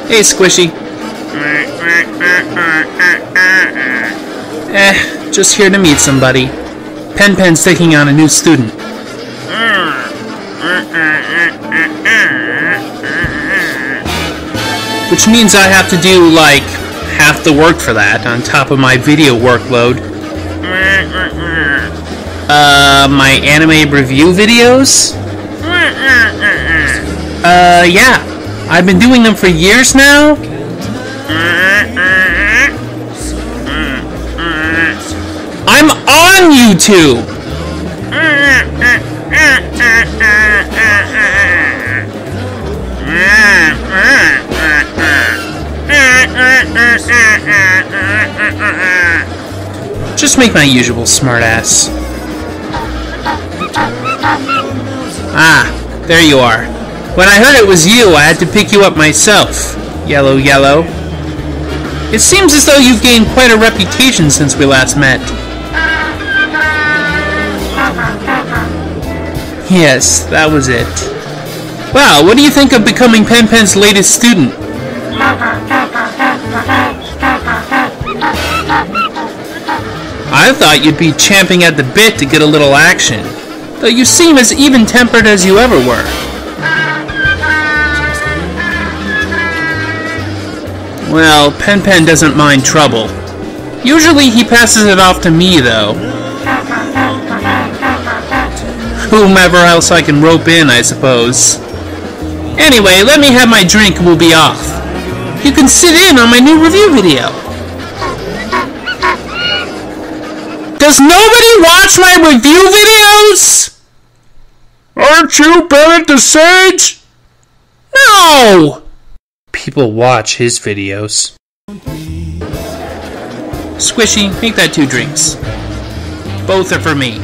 Hey, Squishy. Just here to meet somebody. Pen's taking on a new student. Which means I have to do, like, half the work for that, on top of my video workload. My anime review videos? Yeah. I've been doing them for years now. I'm on YouTube! Just make my usual smartass. Ah, there you are. When I heard it was you, I had to pick you up myself. Yellow. It seems as though you've gained quite a reputation since we last met. Yes, that was it. Wow, what do you think of becoming Pen's latest student? I thought you'd be champing at the bit to get a little action, though you seem as even-tempered as you ever were. Well, Pen doesn't mind trouble. Usually he passes it off to me, though. Whomever else I can rope in, I suppose. Anyway, let me have my drink and we'll be off. You can sit in on my new review video. Does nobody watch my review videos? Aren't you Barrett the Sage? No! People watch his videos. Squishy, make that 2 drinks. Both are for me.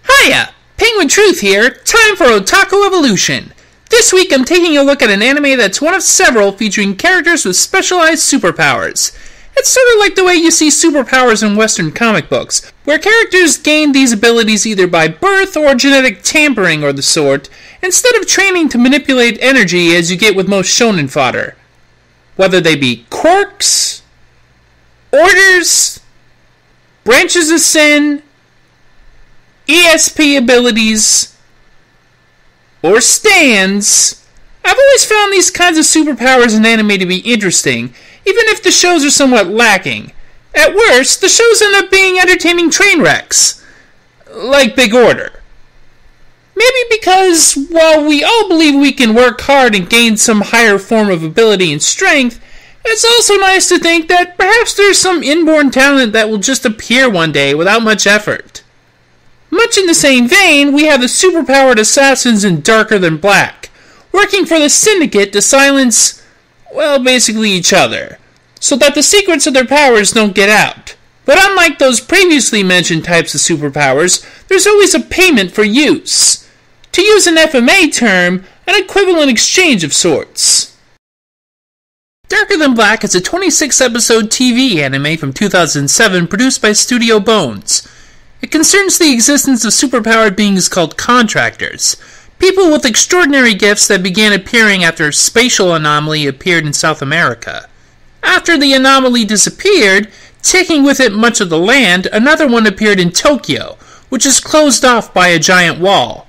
Hiya! Penguin Truth here, time for Otaku Evolution. This week I'm taking a look at an anime that's one of several featuring characters with specialized superpowers. It's sort of like the way you see superpowers in Western comic books, where characters gain these abilities either by birth or genetic tampering or the sort, instead of training to manipulate energy as you get with most shonen fodder. Whether they be quirks, orders, branches of sin, ESP abilities, or stands, I've always found these kinds of superpowers in anime to be interesting, even if the shows are somewhat lacking. At worst, the shows end up being entertaining train wrecks, like Big Order. Maybe because, while we all believe we can work hard and gain some higher form of ability and strength, it's also nice to think that perhaps there's some inborn talent that will just appear one day without much effort. Much in the same vein, we have the superpowered assassins in Darker Than Black, working for the Syndicate to silence, well, basically each other, so that the secrets of their powers don't get out. But unlike those previously mentioned types of superpowers, there's always a payment for use. To use an FMA term, an equivalent exchange of sorts. Darker Than Black is a 26-episode TV anime from 2007 produced by Studio Bones. It concerns the existence of superpowered beings called Contractors, people with extraordinary gifts that began appearing after a spatial anomaly appeared in South America. After the anomaly disappeared, taking with it much of the land, another one appeared in Tokyo, which is closed off by a giant wall.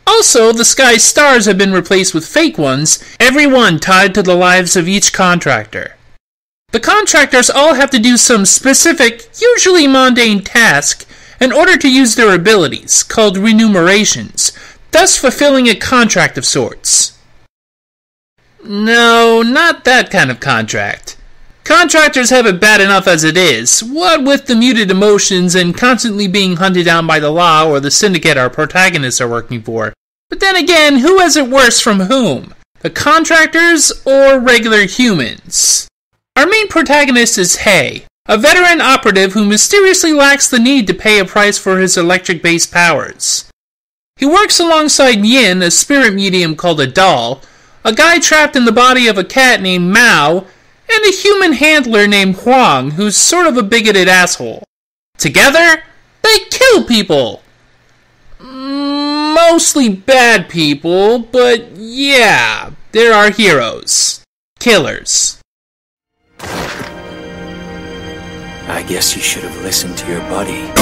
Also, the sky's stars have been replaced with fake ones, every one tied to the lives of each contractor. The contractors all have to do some specific, usually mundane task in order to use their abilities, called remunerations, thus fulfilling a contract of sorts. No, not that kind of contract. Contractors have it bad enough as it is, what with the muted emotions and constantly being hunted down by the law or the syndicate our protagonists are working for. But then again, who has it worse from whom? The contractors or regular humans? Our main protagonist is Hei, a veteran operative who mysteriously lacks the need to pay a price for his electric-based powers. He works alongside Yin, a spirit medium called a doll, a guy trapped in the body of a cat named Mao, and a human handler named Huang, who's sort of a bigoted asshole. Together, they kill people! Mostly bad people, but yeah, they're our heroes. Killers. I guess you should have listened to your buddy.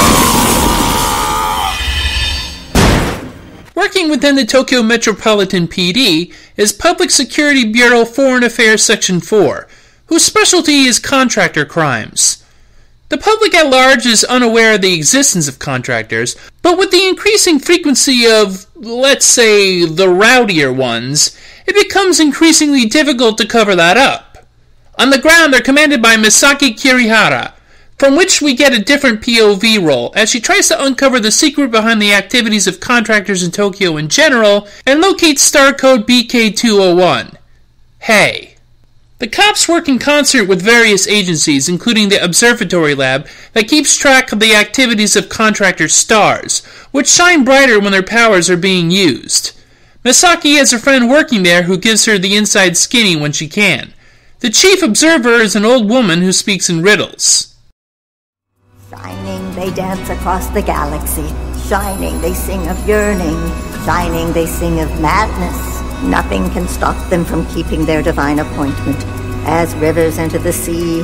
Working within the Tokyo Metropolitan PD is Public Security Bureau Foreign Affairs Section 4, whose specialty is contractor crimes. The public at large is unaware of the existence of contractors, but with the increasing frequency of, let's say, the rowdier ones, it becomes increasingly difficult to cover that up. On the ground, they're commanded by Misaki Kirihara, from which we get a different POV role, as she tries to uncover the secret behind the activities of contractors in Tokyo in general, and locate star code BK201. Hey. The cops work in concert with various agencies, including the observatory lab that keeps track of the activities of contractor stars, which shine brighter when their powers are being used. Misaki has a friend working there who gives her the inside skinny when she can. The chief observer is an old woman who speaks in riddles. Shining, they dance across the galaxy. Shining, they sing of yearning. Shining, they sing of madness. Nothing can stop them from keeping their divine appointment. As rivers enter the sea,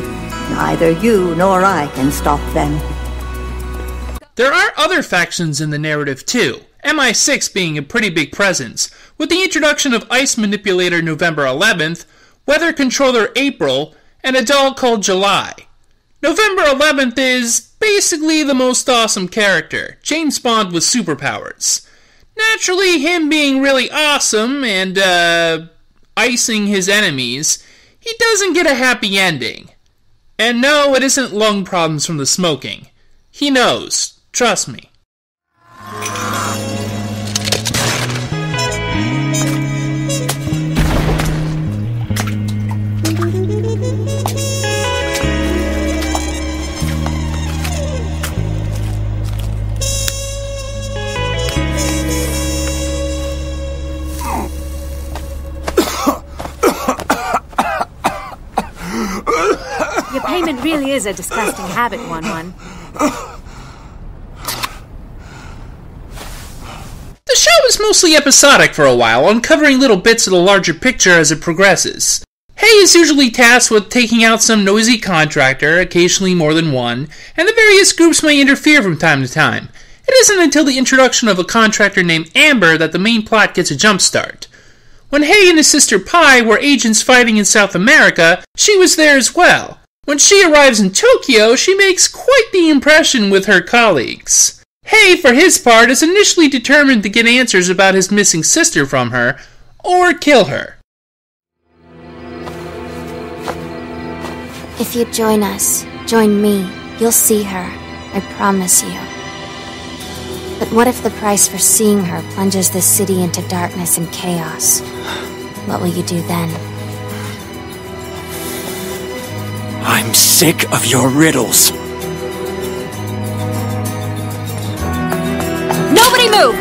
neither you nor I can stop them. There are other factions in the narrative too, MI6 being a pretty big presence, with the introduction of Ice Manipulator November 11th, Weather Controller April, and a doll called July. November 11th is basically the most awesome character, James Bond with superpowers. Naturally, him being really awesome and, icing his enemies, he doesn't get a happy ending. And no, it isn't lung problems from the smoking. He knows. Trust me. Your payment really is a disgusting habit, 1-1. The show is mostly episodic for a while, uncovering little bits of the larger picture as it progresses. Hei is usually tasked with taking out some noisy contractor, occasionally more than one, and the various groups may interfere from time to time. It isn't until the introduction of a contractor named Amber that the main plot gets a jump start. When Hei and his sister Pai were agents fighting in South America, she was there as well. When she arrives in Tokyo, she makes quite the impression with her colleagues. Hei, for his part, is initially determined to get answers about his missing sister from her, or kill her. If you join us, join me, you'll see her. I promise you. But what if the price for seeing her plunges this city into darkness and chaos? What will you do then? I'm sick of your riddles. Nobody move!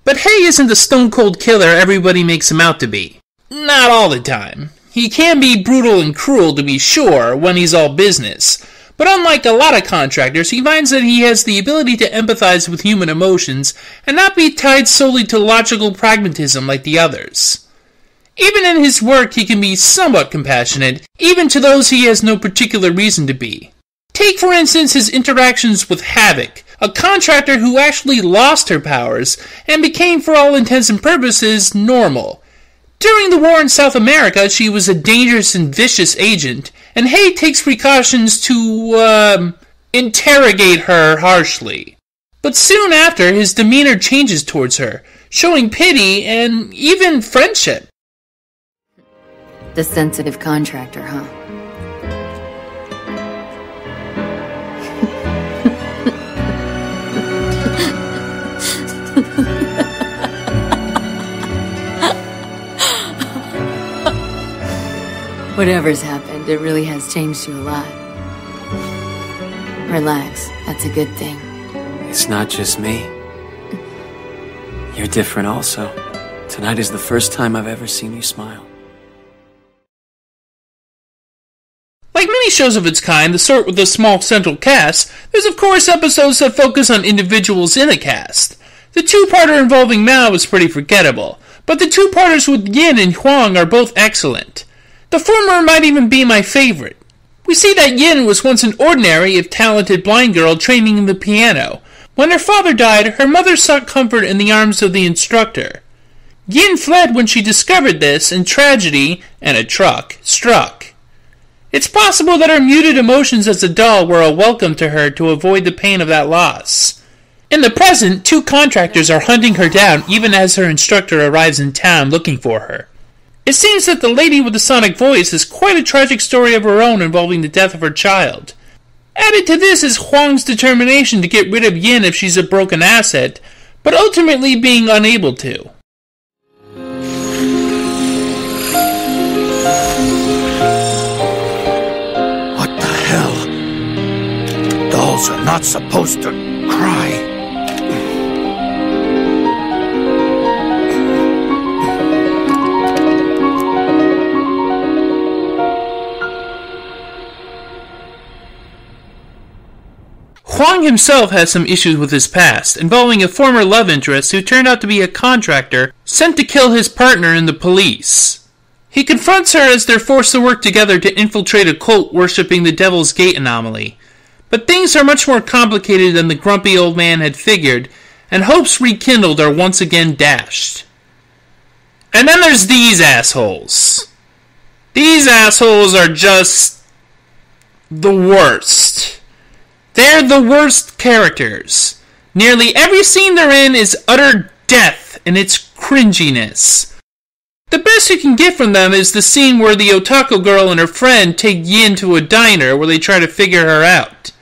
But Hei isn't the stone-cold killer everybody makes him out to be. Not all the time. He can be brutal and cruel, to be sure, when he's all business. But unlike a lot of contractors, he finds that he has the ability to empathize with human emotions and not be tied solely to logical pragmatism like the others. Even in his work, he can be somewhat compassionate, even to those he has no particular reason to be. Take, for instance, his interactions with Havoc, a contractor who actually lost her powers and became, for all intents and purposes, normal. During the war in South America, she was a dangerous and vicious agent, and Hay takes precautions to, interrogate her harshly. But soon after, his demeanor changes towards her, showing pity and even friendship. The sensitive contractor, huh? Whatever's happened, it really has changed you a lot. Relax, that's a good thing. It's not just me. You're different also. Tonight is the first time I've ever seen you smile. Like many shows of its kind, the sort with a small central cast, there's of course episodes that focus on individuals in a cast. The two-parter involving Mao is pretty forgettable, but the two-parters with Yin and Huang are both excellent. The former might even be my favorite. We see that Yin was once an ordinary, if talented blind girl training the piano. When her father died, her mother sought comfort in the arms of the instructor. Yin fled when she discovered this, and tragedy, and a truck, struck. It's possible that her muted emotions as a doll were a welcome to her to avoid the pain of that loss. In the present, two contractors are hunting her down even as her instructor arrives in town looking for her. It seems that the lady with the sonic voice has quite a tragic story of her own involving the death of her child. Added to this is Huang's determination to get rid of Yin if she's a broken asset, but ultimately being unable to. What the hell? Dolls are not supposed to cry. Huang himself has some issues with his past, involving a former love interest who turned out to be a contractor sent to kill his partner in the police. He confronts her as they're forced to work together to infiltrate a cult worshipping the Devil's Gate anomaly. But things are much more complicated than the grumpy old man had figured, and hopes rekindled are once again dashed. And then there's these assholes. These assholes are just the worst. They're the worst characters. Nearly every scene they're in is utter death in its cringiness. The best you can get from them is the scene where the Otaku girl and her friend take Yin to a diner where they try to figure her out.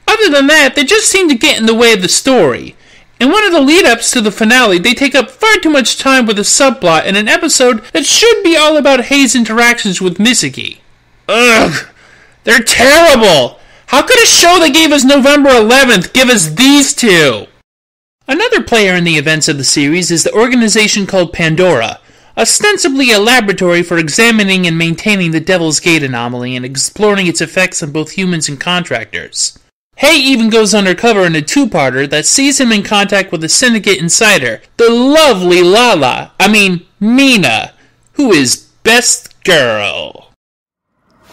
Other than that, they just seem to get in the way of the story. In one of the lead-ups to the finale, they take up far too much time with a subplot in an episode that should be all about Hei's interactions with Misaki. Ugh! They're terrible! How could a show that gave us November 11th give us these two? Another player in the events of the series is the organization called Pandora, ostensibly a laboratory for examining and maintaining the Devil's Gate anomaly and exploring its effects on both humans and contractors. Hay even goes undercover in a two-parter that sees him in contact with a syndicate insider, the lovely Mina, who is best girl.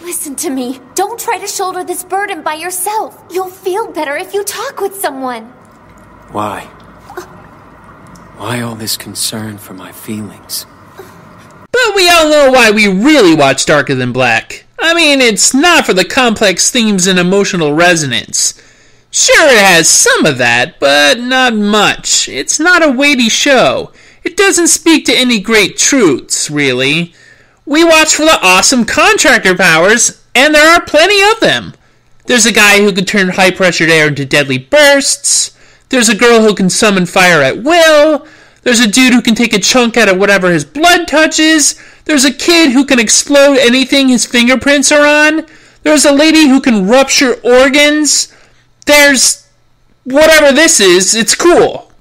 Listen to me. Don't try to shoulder this burden by yourself. You'll feel better if you talk with someone. Why? Why all this concern for my feelings? But we all know why we really watch Darker Than Black. I mean, it's not for the complex themes and emotional resonance. Sure, it has some of that, but not much. It's not a weighty show. It doesn't speak to any great truths, really. We watch for the awesome contractor powers, and there are plenty of them. There's a guy who can turn high-pressured air into deadly bursts. There's a girl who can summon fire at will. There's a dude who can take a chunk out of whatever his blood touches. There's a kid who can explode anything his fingerprints are on. There's a lady who can rupture organs. There's whatever this is, it's cool.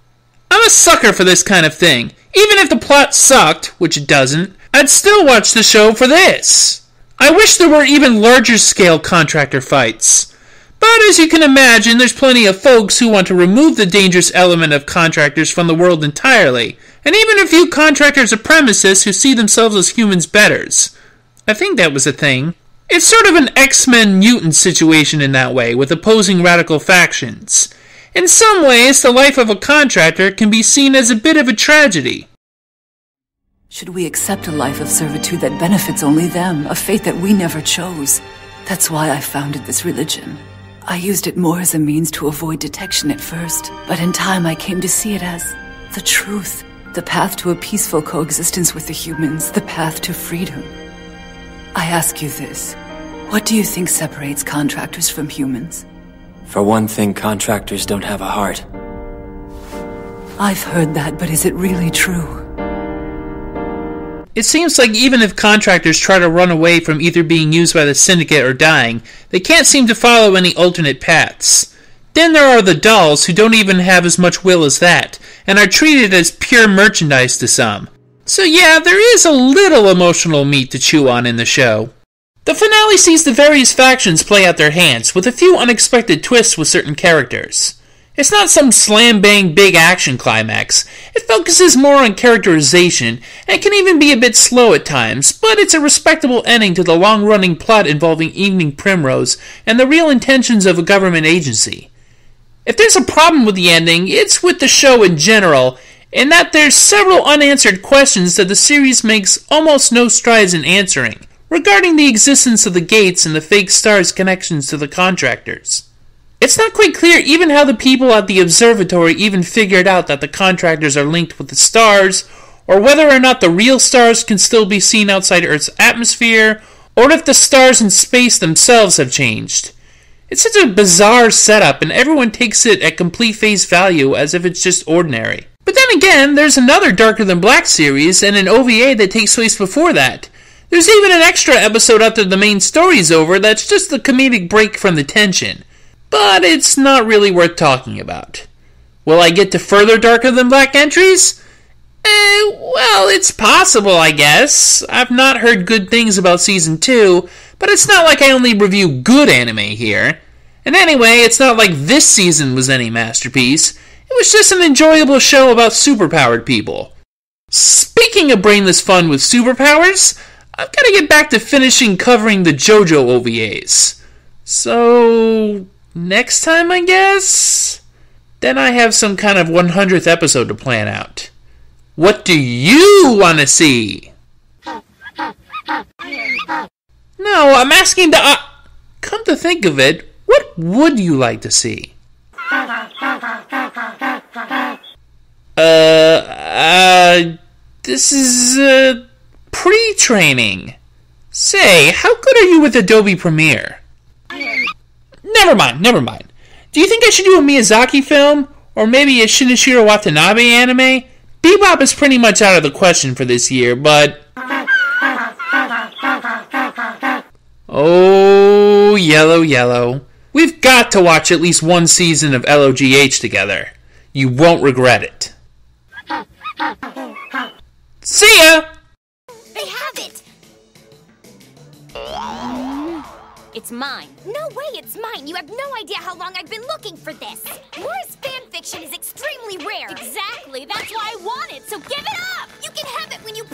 I'm a sucker for this kind of thing. Even if the plot sucked, which it doesn't, I'd still watch the show for this. I wish there were even larger scale contractor fights. But as you can imagine, there's plenty of folks who want to remove the dangerous element of contractors from the world entirely, and even a few contractor supremacists who see themselves as humans betters. I think that was a thing. It's sort of an X-Men mutant situation in that way, with opposing radical factions. In some ways, the life of a contractor can be seen as a bit of a tragedy. Should we accept a life of servitude that benefits only them, a fate that we never chose? That's why I founded this religion. I used it more as a means to avoid detection at first, but in time I came to see it as the truth, the path to a peaceful coexistence with the humans, the path to freedom. I ask you this, what do you think separates contractors from humans? For one thing, contractors don't have a heart. I've heard that, but is it really true? It seems like even if contractors try to run away from either being used by the Syndicate or dying, they can't seem to follow any alternate paths. Then there are the dolls who don't even have as much will as that, and are treated as pure merchandise to some. So yeah, there is a little emotional meat to chew on in the show. The finale sees the various factions play out their hands, with a few unexpected twists with certain characters. It's not some slam-bang big action climax. It focuses more on characterization, and can even be a bit slow at times, but it's a respectable ending to the long-running plot involving Evening Primrose and the real intentions of a government agency. If there's a problem with the ending, it's with the show in general, in that there's several unanswered questions that the series makes almost no strides in answering, regarding the existence of the gates and the fake stars' connections to the contractors. It's not quite clear even how the people at the observatory even figured out that the contractors are linked with the stars, or whether or not the real stars can still be seen outside Earth's atmosphere, or if the stars in space themselves have changed. It's such a bizarre setup, and everyone takes it at complete face value as if it's just ordinary. But then again, there's another Darker Than Black series, and an OVA that takes place before that. There's even an extra episode after the main story's over that's just the comedic break from the tension. But it's not really worth talking about. Will I get to further Darker Than Black entries? Well, it's possible, I guess. I've not heard good things about Season 2, but it's not like I only review good anime here. And anyway, it's not like this season was any masterpiece. It was just an enjoyable show about superpowered people. Speaking of brainless fun with superpowers, I've got to get back to finishing covering the JoJo OVAs. So, next time, I guess? Then I have some kind of 100th episode to plan out. What do you want to see? No, I'm asking the... come to think of it, what would you like to see? This is, pre-training. Say, how good are you with Adobe Premiere? Never mind. Do you think I should do a Miyazaki film? Or maybe a Shinichiro Watanabe anime? Bebop is pretty much out of the question for this year, but... Oh, yellow. We've got to watch at least one season of LOGH together. You won't regret it. See ya! They have it! It's mine. No way it's mine. You have no idea how long I've been looking for this. Laura's fanfiction is extremely rare. Exactly. That's why I want it, so give it up! You can have it when you